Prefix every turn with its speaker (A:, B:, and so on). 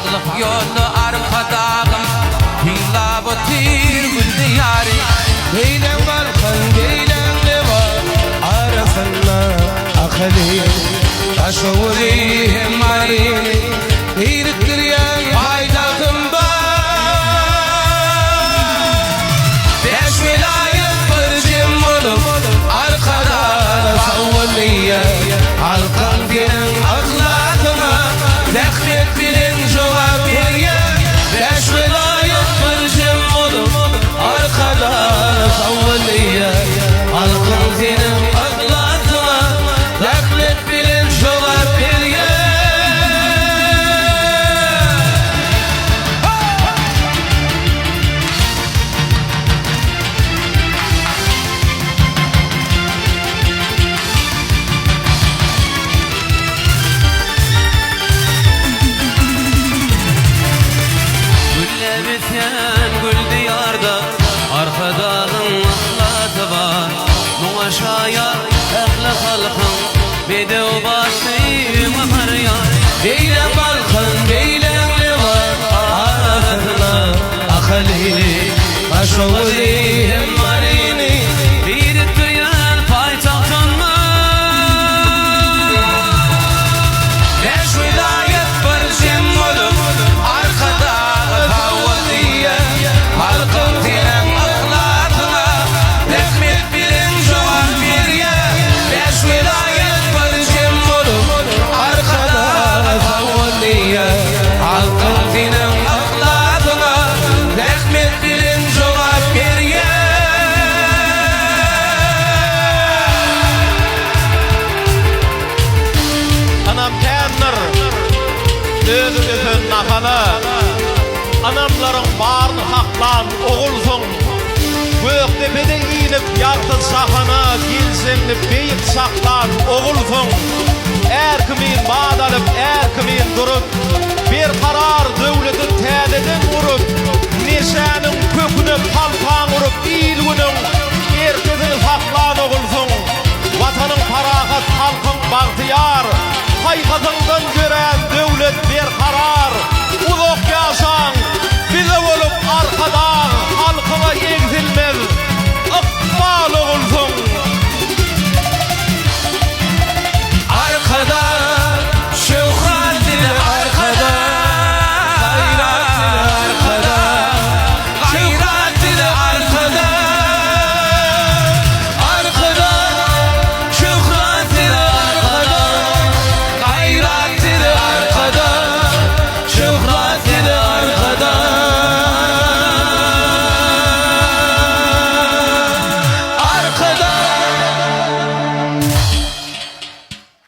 A: Haklık yollu arkadağım Hila bu tir gül diyarı
B: Geylen balkan geylen ne var arasında akali Taşovri marini İriktir yan haydakım ba Beş vilayet fırcım olup arkada savunliye Halkan gelin ahlakına Zekmet bilin cevap veriye Beş vilayet fırcım olup arkada savunliye Halkan gelin ahlakına Zekmet bilin cevap veriye
A: Gülle biten gül diyarda Arkadağın ahlatı var Bu aşağıya ehli halkın Bedev başıyım akar ya
B: Geylen balkan geylen ne var arasında akali Taşovri marini
A: Bir duyan paytahtınma
B: Beş vilayet fırcım olup arkada savunliye Halkın dinen ahlakına Zekmet bilin cevap veriye Beş vilayet fırcım olup arkada savunliye Halkın dinen ahlakına Zekmet bilin cevap veriye
C: Anam tänir özüňizin nahana Anamlaryň barly haklan ogulsun Gökdepede iýilip ýardy sahana Gilseňni beýik saklan ogulsun Erkimin badalyp erkimin durup Bir karar döwletin täzeden urup Neşäniň köküne palpaň urup iýilgüniň erkezini saklan ogulsun Watanyň parahat halkyň bagtyýar Haýkatyňdan gören döwlet bir karar